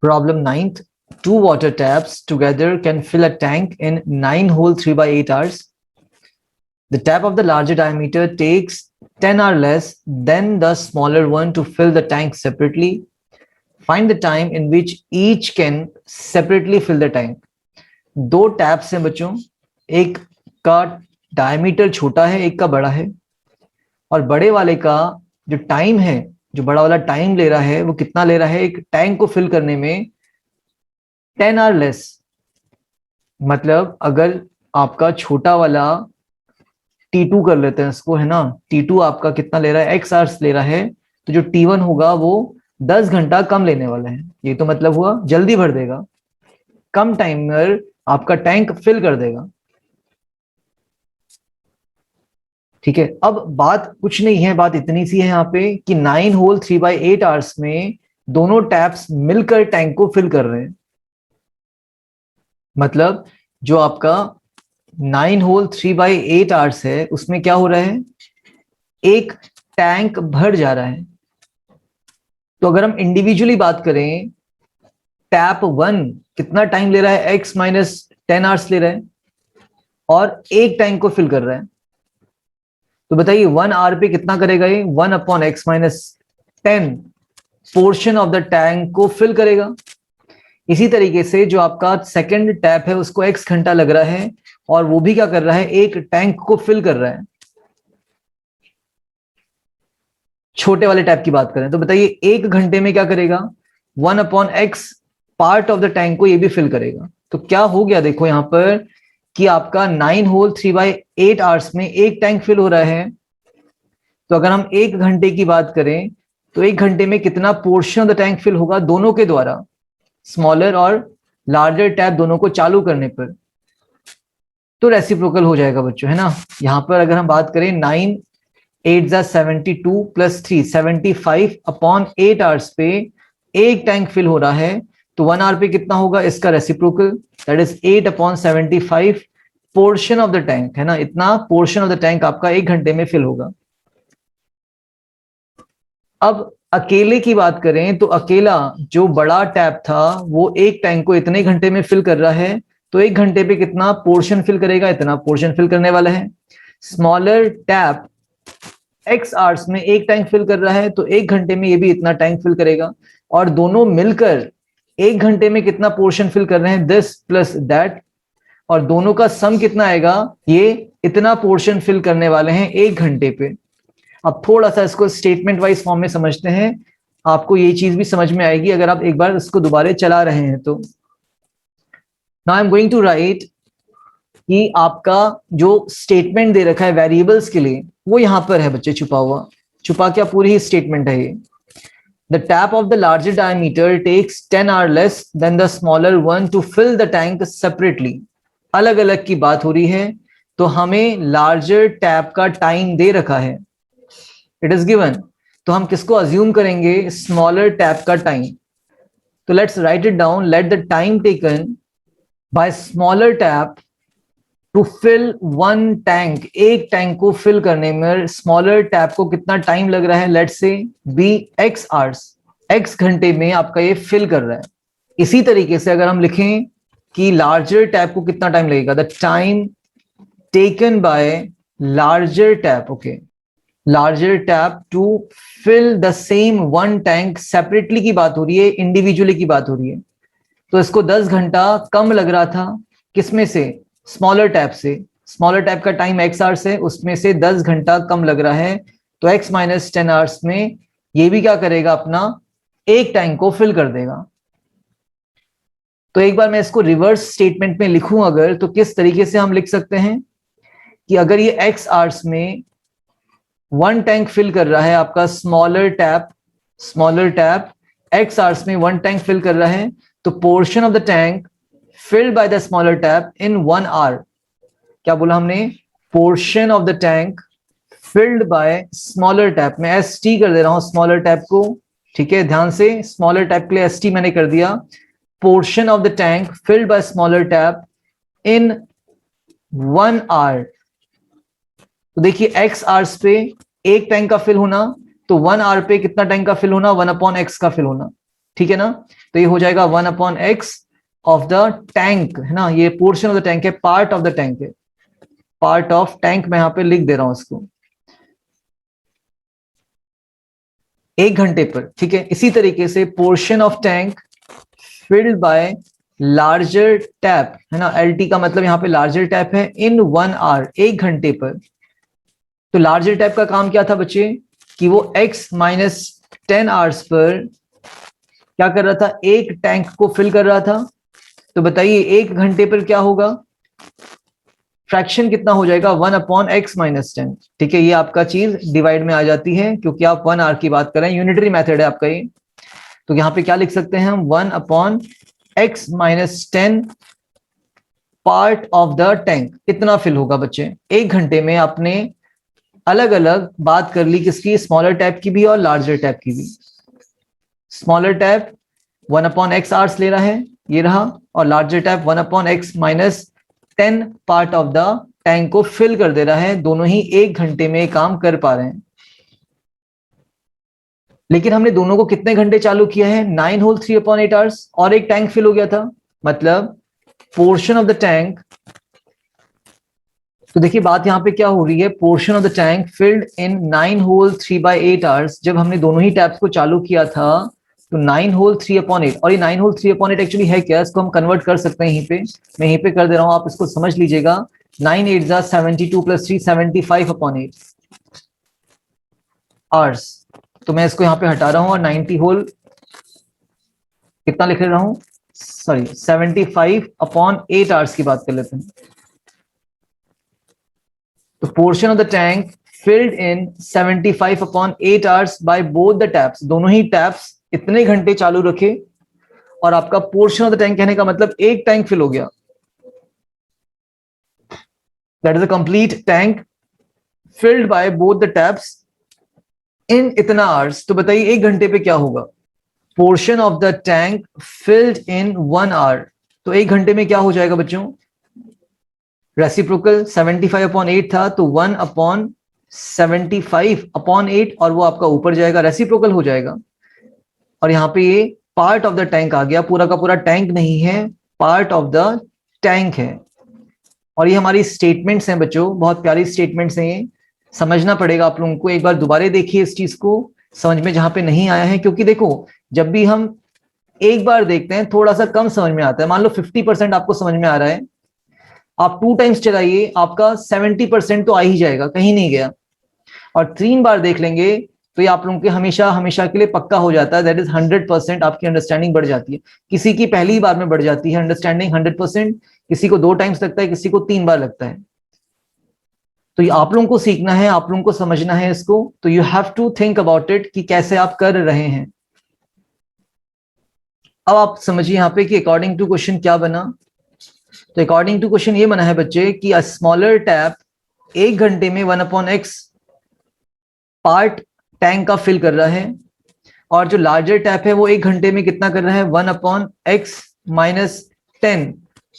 Problem ninth. Two water taps together can fill a tank in 9 whole 3 by 8 hours. The tap of the larger diameter takes 10 or less than the smaller one to fill the tank separately. Find the time in which each can separately fill the tank. दो taps हैं बच्चों, एक का diameter छोटा है, एक का बड़ा है, और बड़े वाले का जो टाइम है, जो बड़ा वाला टाइम ले रहा है, वो कितना ले रहा है एक टैंक को फिल करने में? 10 आवर लेस। मतलब अगर आपका छोटा वाला T2 कर लेते हैं इसको, है ना, T2 आपका कितना ले रहा है? x आवर्स ले रहा है, तो जो T1 होगा वो 10 घंटा कम लेने वाला है। ये तो मतलब हुआ जल्दी भर देगा, कम टाइमर आपका टैंक फिल कर देगा। ठीक है, अब बात कुछ नहीं है, बात इतनी सी है यहाँ पे कि 9 होल 3 by 8 आवर्स में दोनों टैप्स मिलकर टैंक को फिल कर रहे हैं। मतलब जो आपका 9 होल 3 by 8 आवर्स है उसमें क्या हो रहा है? एक टैंक भर जा रहा है। तो अगर हम इंडिविजुअली बात करें, टैप 1 कितना टाइम ले रहा है? x माइनस 10 आवर्स ले रहा है और एक टैंक को फिल कर रहा है। तो बताइए 1 आवर पे कितना करेगा ये? 1 upon x minus 10 portion of the tank को फिल करेगा। इसी तरीके से जो आपका सेकंड टैप है उसको x घंटा लग रहा है और वो भी क्या कर रहा है? एक टैंक को फिल कर रहा है। छोटे वाले टैप की बात करें तो बताइए एक घंटे में क्या करेगा? 1 upon x part of the tank को ये भी फिल करेगा। तो क्या हो गया देखो यहां पर कि आपका 9 होल 3 by 8 आवर्स में एक टैंक फिल हो रहा है। तो अगर हम एक घंटे की बात करें तो एक घंटे में कितना portion of the tank fill होगा दोनों के द्वारा, स्मॉलर और लार्जर टैप दोनों को चालू करने पर? तो रेसिप्रोकल हो जाएगा बच्चों, है ना। यहां पर अगर हम बात करें 9 8 जा 72 प्लस 3 75 अपॉन 8 आवर्स पे एक टैंक फिल हो रहा है, तो 1 आवर पे कितना होगा इसका reciprocal? That is 8 upon 75 portion of the tank, है ना। इतना पोर्शन ऑफ द टैंक आपका एक घंटे में फिल होगा। अब अकेले की बात करें तो अकेला जो बड़ा टैप था वो एक टैंक को इतने घंटे में फिल कर रहा है, तो एक घंटे पे कितना पोर्शन फिल करेगा? इतना पोर्शन फिल करने वाला है। स्मॉलर टैप x आवर्स में एक टैंक फिल कर रहा है, तो एक घंटे में ये भी इतना टैंक फिल करेगा। और दोनों मिलकर एक घंटे में कितना पोर्शन फिल कर रहे हैं? दिस प्लस दैट, और दोनों का सम कितना आएगा? ये इतना पोर्शन फिल करने वाले हैं एक घंटे पे। अब थोड़ा सा इसको स्टेटमेंट वाइज फॉर्म में समझते हैं, आपको ये चीज भी समझ में आएगी अगर आप एक बार इसको दोबारा चला रहे हैं तो। Now I am going to write कि आपका जो स्टेटमेंट दे रखा है वेरिएबल्स के लिए वो यहां पर है बच्चे, छुपा हुआ। छुपा क्या? पूरी ही स्टेटमेंट है ये। The tap of the larger diameter takes 10 hour less than the smaller one to fill the tank separately. अलग अलग की बात हो रही है, तो हमें लार्जर टैप का टाइम दे रखा है, इट इज गिवन। तो हम किसको अज्यूम करेंगे? स्मॉलर टैप का टाइम। तो let's write it down. Let the time taken by smaller tap to fill one tank, एक टैंक को फिल करने में स्मॉलर टैप को कितना टाइम लग रहा है? Let's say B x hours, x घंटे में आपका ये फिल कर रहा है। इसी तरीके से अगर हम लिखें कि लार्जर टैप को कितना टाइम लगेगा, the time taken by larger tap, okay, larger tap to fill the same one tank, separately की बात हो रही है, इंडिविजुअली की बात हो रही है। तो इसको 10 घंटा कम लग रहा था, किसमें से? स्मॉलर टैप से। स्मॉलर टैप का टाइम x आवर्स है, उसमें से 10 घंटा कम लग रहा है, तो x माइनस 10 आवर्स में ये भी क्या करेगा? अपना एक टैंक को फिल कर देगा। तो एक बार मैं इसको रिवर्स स्टेटमेंट में लिखूं अगर, तो किस तरीके से हम लिख सकते हैं कि अगर ये x आवर्स में वन टैंक फिल कर रहा है आपका स्मॉलर टैप, x आवर्स में वन टैंक फिल कर रहा है, तो portion of the tank filled by the smaller tap in 1 hour, क्या बोला हमने? Portion of the tank filled by smaller tap, मैं ST कर दे रहा हूं स्मॉलर टैप को, ठीक है, ध्यान से। स्मॉलर टैप के लिए ST मैंने कर दिया। Portion of the tank filled by smaller tap in 1 hour, तो देखिए x आवर्स पे एक टैंक का फिल होना, तो 1 आवर पे कितना टैंक का फिल होना? 1 अपॉन x का फिल होना। ठीक है ना। तो ये हो जाएगा 1/x ऑफ द टैंक, है ना, ये पोर्शन ऑफ द टैंक है, पार्ट ऑफ द टैंक है, पार्ट ऑफ टैंक मैं यहां पे लिख दे रहा हूं इसको, 1 घंटे पर, ठीक है। इसी तरीके से portion of tank filled bye larger tap, है ना, LT का मतलब यहां पे लार्जर टैप है, इन 1 आवर, 1 घंटे पर। तो लार्जर टैप का काम क्या था बच्चे, कि वो x माइनस 10 आवर्स पर क्या कर रहा था, एक टैंक को फिल कर रहा था। तो बताइए 1 घंटे पर क्या होगा, फ्रैक्शन कितना हो जाएगा, 1/x-10, ठीक है। ये आपका चीज डिवाइड में आ जाती है क्योंकि आप 1 आवर की बात कर रहे हैं, यूनिटरी मेथड है आपका ये। तो यहां पे क्या लिख सकते हैं हम, 1/x-10 part of the tank, इतना फिल होगा बच्चे 1 घंटे में। आपने अलग अलग बात कर ली किसकी, स्मॉलर टैप की भी और लार्जर टैप की भी। स्मॉलर टैप 1/x आवर्स ले रहा है, ये रहा, और larger tap 1/x-10 part of the tank को फिल कर दे रहा है। दोनों ही 1 घंटे में काम कर पा रहे हैं। लेकिन हमने दोनों को कितने घंटे चालू किया है, 9 होल 3/8 आवर्स, और एक टैंक फिल हो गया था, मतलब पोर्शन ऑफ द टैंक। तो देखिए बात यहां पे क्या हो रही है, portion of the tank filled in 9 whole 3/8 hours. जब हमने दोनों ही टैप्स को चालू किया था तो 9 होल 3/8, और ये 9 होल 3/8 एक्चुअली है क्या, इसको हम कन्वर्ट कर सकते हैं यहीं पे, मैं यहीं पे कर दे रहा हूं, आप इसको समझ लीजिएगा। 9 8 जा 72 + 3 75/8 आवर्स। तो मैं इसको यहाँ पे हटा रहा हूं और 90 होल कितना लिख रहा हूं, सॉरी 75/8 आवर्स की बात कर लेते हैं। तो portion of the tank filled in 75/8 hours by both the taps, दोनों ही टैप्स इतने घंटे चालू रखे और आपका पोर्शन ऑफ द टैंक कहने का मतलब एक टैंक फिल हो गया, that is a complete tank filled by both the taps in इतना आवर्स। तो बताइए 1 घंटे पे क्या होगा, portion of the tank filled in 1 hour, तो 1 घंटे में क्या हो जाएगा बच्चों, रेसिप्रोकल 75/8 था तो 1/75/8 और वो आपका ऊपर जाएगा, रेसिप्रोकल हो जाएगा। और यहाँ पे ये पार्ट ऑफ द टैंक आ गया, पूरा का पूरा टैंक नहीं है, पार्ट ऑफ द टैंक है। और ये हमारी स्टेटमेंट्स हैं बच्चों, बहुत प्यारी स्टेटमेंट्स हैं, ये समझना पड़ेगा आप लोगों को। एक बार दोबारा देखिए इस चीज को समझ में जहां पे नहीं आया है, क्योंकि देखो जब भी हम एक बार देखते हैं थोड़ा सा कम समझ में आता है। मान लो 50% आपको समझ में आ रहा है, आप 2 टाइम्स चलाइए, आपका 70% तो आ ही जाएगा, कहीं नहीं गया। और 3 बार देख लेंगे तो ये आप लोगों के हमेशा हमेशा के लिए पक्का हो जाता है, दैट इज 100% आपकी अंडरस्टैंडिंग बढ़ जाती है। किसी की पहली बार में बढ़ जाती है अंडरस्टैंडिंग 100%, किसी को 2 टाइम्स लगता है, किसी को 3 बार लगता है। तो ये आप लोगों को सीखना है, आप लोगों को समझना है इसको, तो you have to think about it कि कैसे आप कर रहे हैं। अब आप समझिए यहाँ पे कि अकॉर्डिंग टू क्वेश्चन क्या बना। तो अकॉर्डिंग टू क्वेश्चन ये बना है बच्चे कि अ स्मॉलर टैप 1 घंटे में 1/x पार्ट टैंक का फिल कर रहा है, और जो लार्जर टैप है वो 1 घंटे में कितना कर रहा है, 1/x-10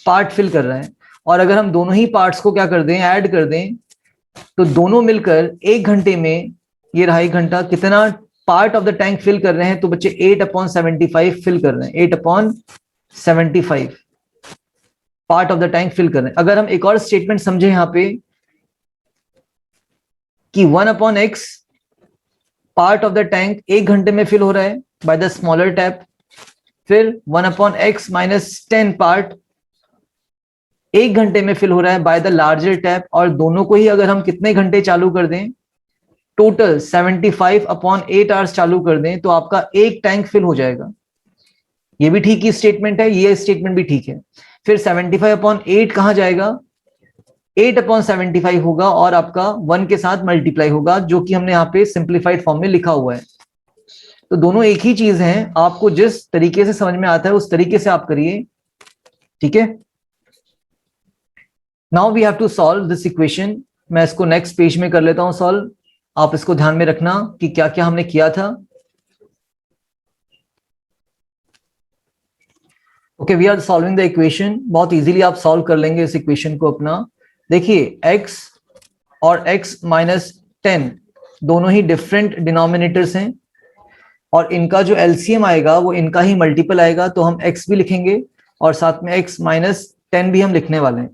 पार्ट फिल कर रहा है। और अगर हम दोनों ही पार्ट्स को क्या कर दें, ऐड कर दें, तो दोनों मिलकर 1 घंटे में, ये रहा 1 घंटा, कितना part of the tank fill कर रहे हैं, तो बच्चे 8/75 फिल कर रहे हैं, 8/75 part of the tank fill कर रहे हैं। अगर हम एक और स्टेटमेंट समझे यहाँ पे कि 1/x part of the tank 1 घंटे में फिल हो रहा है बाय द स्मॉलर टैप, फिर 1/x-10 पार्ट 1 घंटे में फिल हो रहा है बाय द लार्जर टैप, और दोनों को ही अगर हम कितने घंटे चालू कर दें, टोटल 75/8 आवर्स चालू कर दें, तो आपका एक टैंक फिल हो जाएगा। ये भी ठीक ही स्टेटमेंट है, ये स्टेटमेंट भी ठीक है। फिर 75/8 कहां जाएगा, 8/75 होगा और आपका 1 के साथ मल्टीप्लाई होगा, जो कि हमने यहाँ पे सिंप्लीफाइड फॉर्म में लिखा हुआ है। तो दोनों एक ही चीज है, आपको जिस तरीके से समझ में आता है उस तरीके से आप करिए, ठीक है। Now we have to solve this equation. मैं इसको नेक्स्ट पेज में कर लेता हूं सॉल्व, आप इसको ध्यान में रखना कि क्या क्या हमने किया था। Okay, we are solving the equation, बहुत इजीली आप सॉल्व कर लेंगे इस इक्वेशन को अपना। देखिए x और x-10 दोनों ही डिफरेंट डिनोमिनेटर्स हैं, और इनका जो एलसीएम आएगा वो इनका ही मल्टीपल आएगा, तो हम x भी लिखेंगे और साथ में x माइनस 10 भी हम लिखने वाले हैं।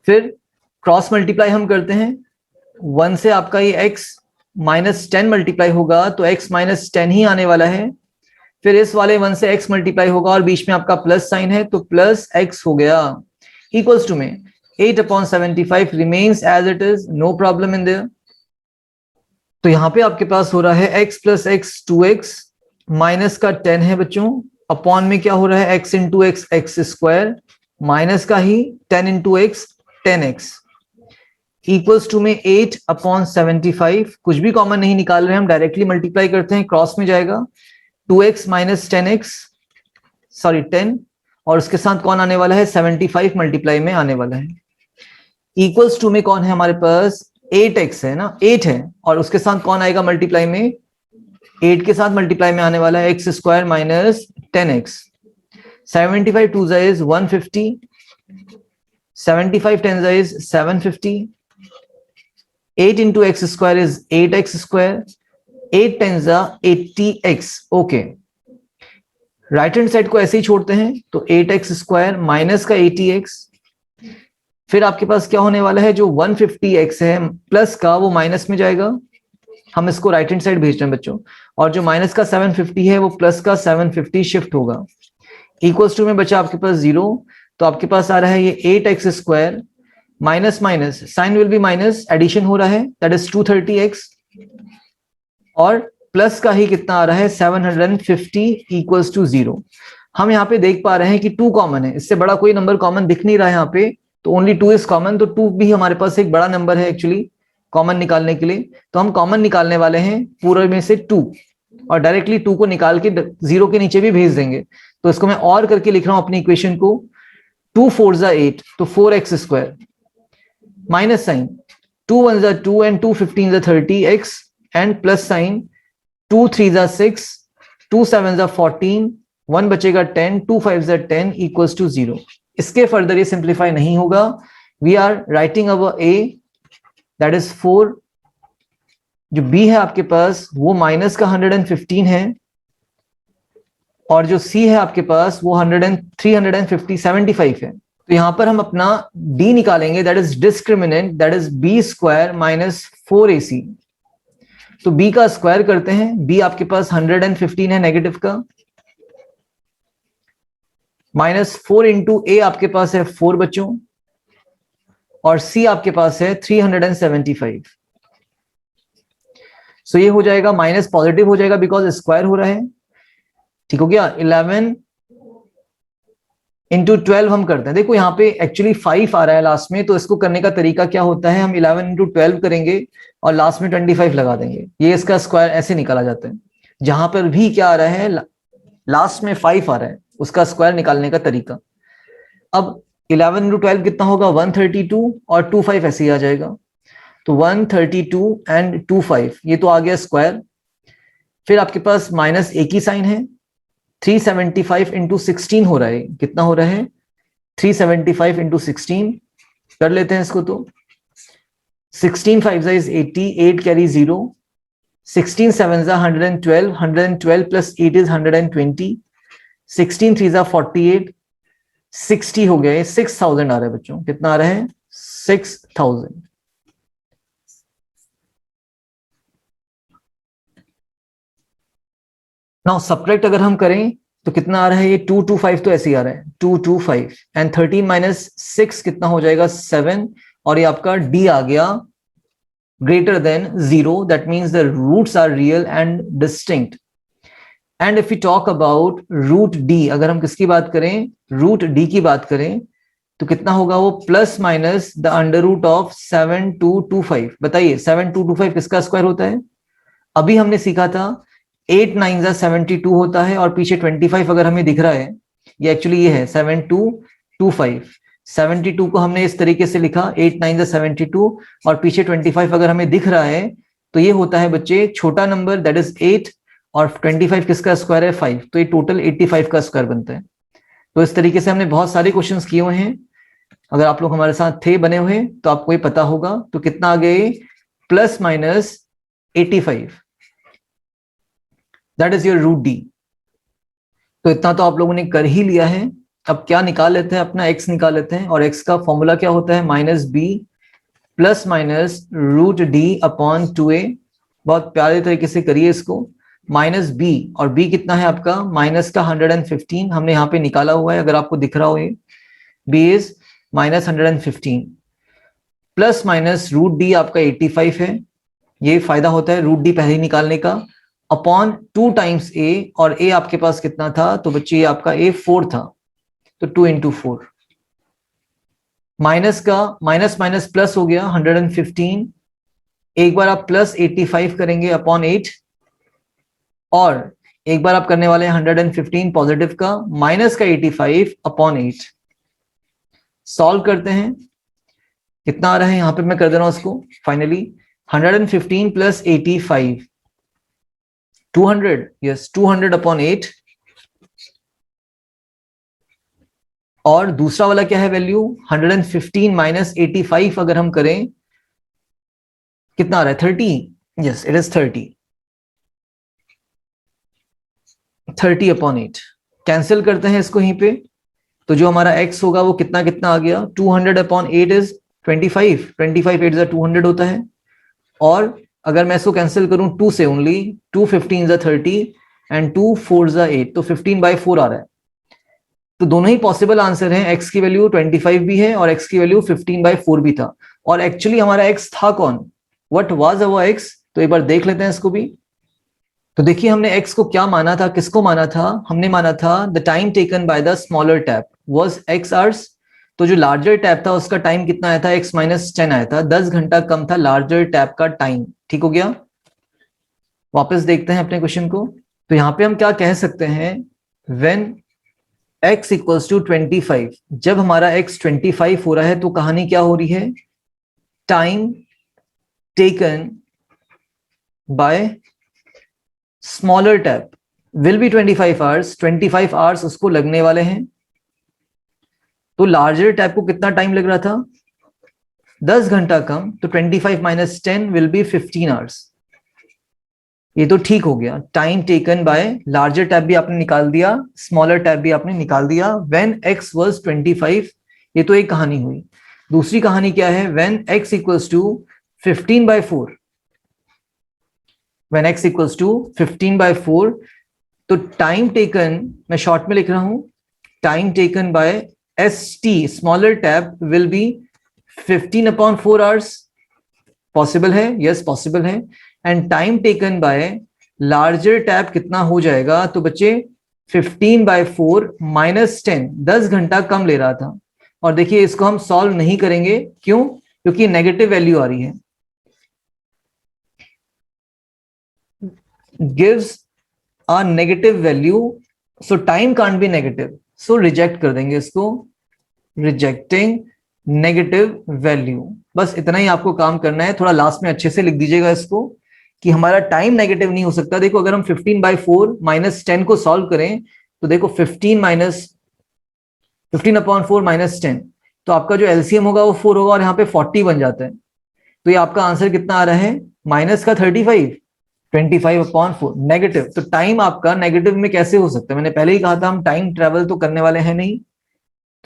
फिर क्रॉस मल्टीप्लाई हम करते हैं, 1 से आपका ये x माइनस 10 मल्टीप्लाई होगा तो x माइनस 10 ही आने वाला है। फिर इस वाले 1 से x मल्टीप्लाई होगा और बीच में आपका प्लस साइन है तो प्लस x हो गया, इक्वल्स टू में 8/75 remains as it is, no problem in there. तो यहां पे आपके पास हो रहा है x plus x 2x, minus का 10 है बच्चों, अपॉन में क्या हो रहा है x into x x square, minus का ही 10 into x 10x, equals to में 8/75। कुछ भी कॉमन नहीं निकाल रहे हैं हम, डायरेक्टली मल्टीप्लाई करते हैं, क्रॉस में जाएगा 2x माइनस 10x, सॉरी 10, और उसके साथ कौन आने वाला है 75 मल्टीप्लाई में आने वाला है, इक्वल्स टू में कौन है हमारे पास 8x है ना, 8 है, और उसके साथ कौन आएगा मल्टीप्लाई में, 8 के साथ मल्टीप्लाई में आने वाला है x square minus 10x। 75 2 is 150, 75 10 is 750, 8 into x square is 8x square, 8 10 80x। Okay, right hand side को ऐसे ही छोड़ते हैं तो 8x स्क्वायर माइनस का 80x, फिर आपके पास क्या होने वाला है, जो 150x है प्लस का वो माइनस में जाएगा, हम इसको राइट हैंड साइड भेज रहे हैं बच्चों, और जो माइनस का 750 है वो प्लस का 750 शिफ्ट होगा, इक्वल्स टू में बचा आपके पास 0। तो आपके पास आ रहा है ये 8x square minus minus, sign will be minus, addition हो रहा है, दैट इज 230x, और प्लस का ही कितना आ रहा है 750 इक्वल्स टू 0। हम यहाँ पे देख पा रहे हैं कि 2 कॉमन है, इससे बड़ा कोई नंबर कॉमन दिख नहीं रहा है यहाँ पे, तो ओनली 2 इज कॉमन, तो 2 भी हमारे पास एक बड़ा नंबर है एक्चुअली कॉमन निकालने के लिए, तो हम कॉमन निकालने वाले हैं पूरे में से 2, और डायरेक्टली 2 को निकाल के 0 के नीचे भी भेज देंगे। तो इसको मैं और करके लिख रहा हूं अपनी इक्वेशन को, 2 4 8, तो 4x square minus sign 2 1 2 and 2 15 30x, and plus sign 2 3 6, 2 7 14, 1 बचेगा 10, 2 5 10 इक्वल्स टू 0। इसके फर्दर ये सिंप्लीफाई नहीं होगा, we are writing our a that is 4, जो b है आपके पास वो माइनस का 115 है, और जो c है आपके पास वो 350 75 है। तो यहां पर हम अपना d निकालेंगे, that is discriminant, that is b square minus 4ac। तो b का स्क्वायर करते हैं, b आपके पास 115 है नेगेटिव का, माइनस 4 इंटू a आपके पास है 4 बच्चों, और c आपके पास है 375। सो ये हो जाएगा माइनस पॉजिटिव हो जाएगा बिकॉज स्क्वायर हो रहा है, ठीक हो गया। 11 इंटू 12 हम करते हैं, देखो यहाँ पे एक्चुअली 5 आ रहा है लास्ट में, तो इसको करने का तरीका क्या होता है, हम 11 इंटू 12 करेंगे और लास्ट में 25 लगा देंगे, ये इसका स्क्वायर ऐसे निकाला जाता है। जहां पर भी क्या आ रहा है लास्ट में 5 आ रहा है, उसका स्क्वायर निकालने का तरीका। अब 11 इंटू 12 कितना होगा 132, और 25 ऐसे ही आ जाएगा, तो 132 एंड 25 ये तो आ गया स्क्वायर। फिर आपके पास माइनस एक ही साइन है, 375 इंटू 16 हो रहा है, कितना हो रहा है 375 इंटू 16, कर लेते हैं इसको, तो 16 5 इज 80, 8 कैरी 0, 16 7 112, 112 प्लस 8 इज 120, 16 3 48, 60 हो गया, 6000 आ रहा है बच्चों, कितना आ रहा है 6000। नाउ सब्ट्रैक्ट अगर हम करें तो कितना आ रहा है, ये 225 तो ऐसे ही आ रहा है 225, एंड 13 माइनस 6 कितना हो जाएगा 7, और ये आपका d आ गया greater than 0, that means the roots are real and distinct। and if we talk about root d, अगर हम किसकी बात करें root d की बात करें तो कितना होगा वो plus minus the under root of 7225। बताइए 7225 किसका स्क्वायर होता है, अभी हमने सीखा था 8 9 72 होता है, और पीछे 25 अगर हमें दिख रहा है, ये एक्चुअली ये है 7225, 72 को हमने इस तरीके से लिखा 8 9 72, और पीछे 25 अगर हमें दिख रहा है तो ये होता है बच्चे छोटा नंबर दैट इज 8, और 25 किसका स्क्वायर है 5, तो ये टोटल 85 का स्क्वायर बनता है। तो इस तरीके से हमने बहुत सारे क्वेश्चंस किए हुए हैं, अगर आप लोग हमारे साथ थे बने हुए तो आपको ये पता होगा। तो कितना आ गए plus minus 85, that is your root D. तो इतना तो आप लोगों ने कर ही लिया है। अब क्या निकाल लेते हैं, अपना x निकाल लेते हैं, और x का फॉर्मूला क्या होता है, minus b plus minus root D upon 2a। बहुत प्यारे तरीके से करिए इसको। माइनस बी, और b कितना है आपका, माइनस का 115 हमने यहाँ पे निकाला हुआ है, अगर आपको दिख रहा हो ये, b is minus 115 plus minus root D आपका 85 है। ये फायदा होता है रूट डी पहले ही निकालने का, अपॉन 2 टाइम्स a, और a आपके पास कितना था, तो बच्चे ये आपका a 4 था, तो 2 इंटू 4। माइनस का माइनस माइनस प्लस हो गया 115, एक बार आप प्लस 85 करेंगे अपॉन 8, और एक बार आप करने वाले हैं 115 पॉजिटिव का माइनस का 85 अपॉन 8। सॉल्व करते हैं, कितना आ रहा है यहां पे मैं कर दे रहा हूं उसको फाइनली, 115 प्लस 85 200, यस 200 अपॉन 8। और दूसरा वाला क्या है वैल्यू, 115 माइनस 85 अगर हम करें कितना आ रहा है, 30, yes it is 30 upon 8। Cancel करते हैं इसको यहीं पे, तो जो हमारा x होगा वो कितना कितना आ गया, 200 अपॉन 8 इज 25, 25 8 200 होता है। और अगर मैं इसको कैंसिल करूं 2 से ओनली, 2 15 30 एंड 2 4 8, तो 15/4 आ रहा है। तो दोनों ही पॉसिबल आंसर हैं, x की वैल्यू 25 भी है और x की वैल्यू 15/4 भी था। और एक्चुअली हमारा x था कौन, व्हाट वाज अवर x, तो एक बार देख लेते हैं इसको भी। तो देखिए हमने x को क्या माना था, किसको माना था, हमने माना था the time taken by the smaller tap was x hours. तो जो लार्जर टैप था उसका टाइम कितना आया था, x माइनस 10 आया था, 10 घंटा कम था लार्जर टैप का टाइम। ठीक हो गया। वापस देखते हैं अपने क्वेश्चन को। तो यहां पे हम क्या कह सकते हैं, व्हेन x इक्वल्स टू 25, जब हमारा x 25 हो रहा है तो कहानी क्या हो रही है, time taken by smaller tap will be 25 hours, 25 hours उसको लगने वाले हैं। तो लार्जर टैप को कितना टाइम लग रहा था, 10 घंटा कम, तो 25 माइनस 10 विल बी 15 आवर्स। ये तो ठीक हो गया, time taken by larger tap भी आपने निकाल दिया, स्मॉलर टैप भी आपने निकाल दिया, व्हेन x वाज 25। ये तो एक कहानी हुई। दूसरी कहानी क्या है, when x equals to 15/4, when x equals to 15/4, तो टाइम टेकन, मैं शॉर्ट में लिख रहा हूं, time taken bye st smaller tap will be 15/4 hours. Possible है, यस पॉसिबल है। And time taken by larger tap कितना हो जाएगा, तो बच्चे 15/4 माइनस 10, 10 घंटा कम ले रहा था। और देखिए इसको हम सॉल्व नहीं करेंगे, क्यों, क्योंकि नेगेटिव वैल्यू आ रही है, gives a negative value, so time can't be negative, so reject कर देंगे इसको, रिजेक्टिंग नेगेटिव वैल्यू। बस इतना ही आपको काम करना है, थोड़ा लास्ट में अच्छे से लिख दीजिएगा इसको कि हमारा टाइम नेगेटिव नहीं हो सकता। देखो अगर हम 15/4 माइनस 10 को सॉल्व करें, तो देखो 15/4 माइनस 10, तो आपका जो एलसीएम होगा वो 4 होगा, और यहाँ पे 40 बन जाता है। तो ये आपका आंसर कितना आ रहा है, माइनस का 35, 25/4 नेगेटिव। तो टाइम आपका नेगेटिव में कैसे हो सकता है, मैंने पहले ही कहा था हम टाइम ट्रेवल तो करने वाले हैं नहीं,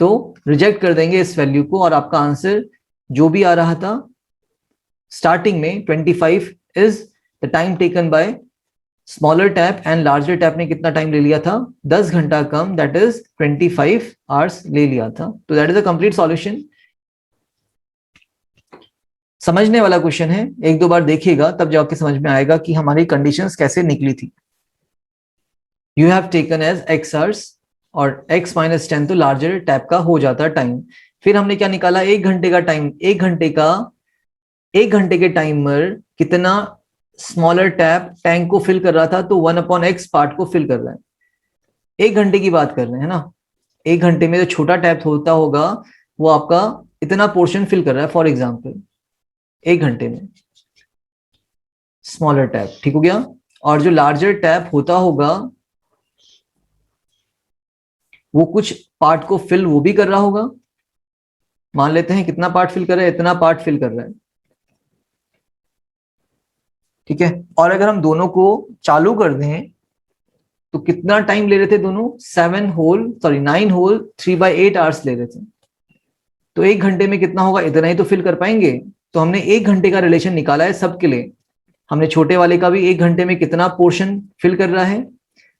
तो रिजेक्ट कर देंगे इस वैल्यू को, और आपका आंसर जो भी आ रहा था स्टार्टिंग में 25 is the time taken by smaller tap, and larger tap ने कितना टाइम ले लिया था, 10 घंटा कम, दैट इज 25 आवर्स ले लिया था। तो that is a complete solution. समझने वाला क्वेश्चन है, एक दो बार देखिएगा तब जाके समझ में आएगा कि हमारी कंडीशंस कैसे निकली थी। You have taken as x hours, और x माइनस 10 तो लार्जर टैप का हो जाता टाइम। फिर हमने क्या निकाला, 1 घंटे का टाइम, 1 घंटे के टाइमर कितना स्मॉलर टैप टैंक को फिल कर रहा था, तो 1/x पार्ट को फिल कर रहा है। 1 घंटे की बात कर रहे हैं ना, 1 घंटे में जो छोटा टैप होता होगा वो आपका इतना पोर्शन फिल कर रहा है, फॉर एग्जाम्पल 1 घंटे में स्मॉलर टैप। ठीक हो गया। और जो लार्जर टैप होता होगा वो कुछ पार्ट को फिल वो भी कर रहा होगा, मान लेते हैं कितना पार्ट फिल कर रहा है, इतना पार्ट फिल कर रहा है। ठीक है। और अगर हम दोनों को चालू कर दें तो कितना टाइम ले रहे थे दोनों, 9 होल 3/8 आवर्स ले रहे थे। तो 1 घंटे में कितना होगा, इतना ही तो फिल कर पाएंगे। तो हमने 1 घंटे का रिलेशन निकाला है सबके लिए। हमने छोटे वाले का भी 1 घंटे में कितना पोर्शन फिल कर रहा है,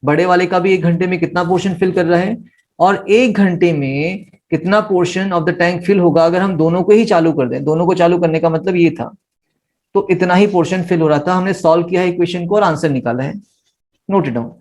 बड़े वाले का भी 1 घंटे में कितना पोर्शन फिल कर रहा है, और 1 घंटे में कितना portion of the tank fill होगा अगर हम दोनों को ही चालू कर दें। दोनों को चालू करने का मतलब ये था। तो इतना ही पोर्शन फिल हो रहा था। हमने सॉल्व किया है इक्वेशन को और आंसर निकाला है। Note it down.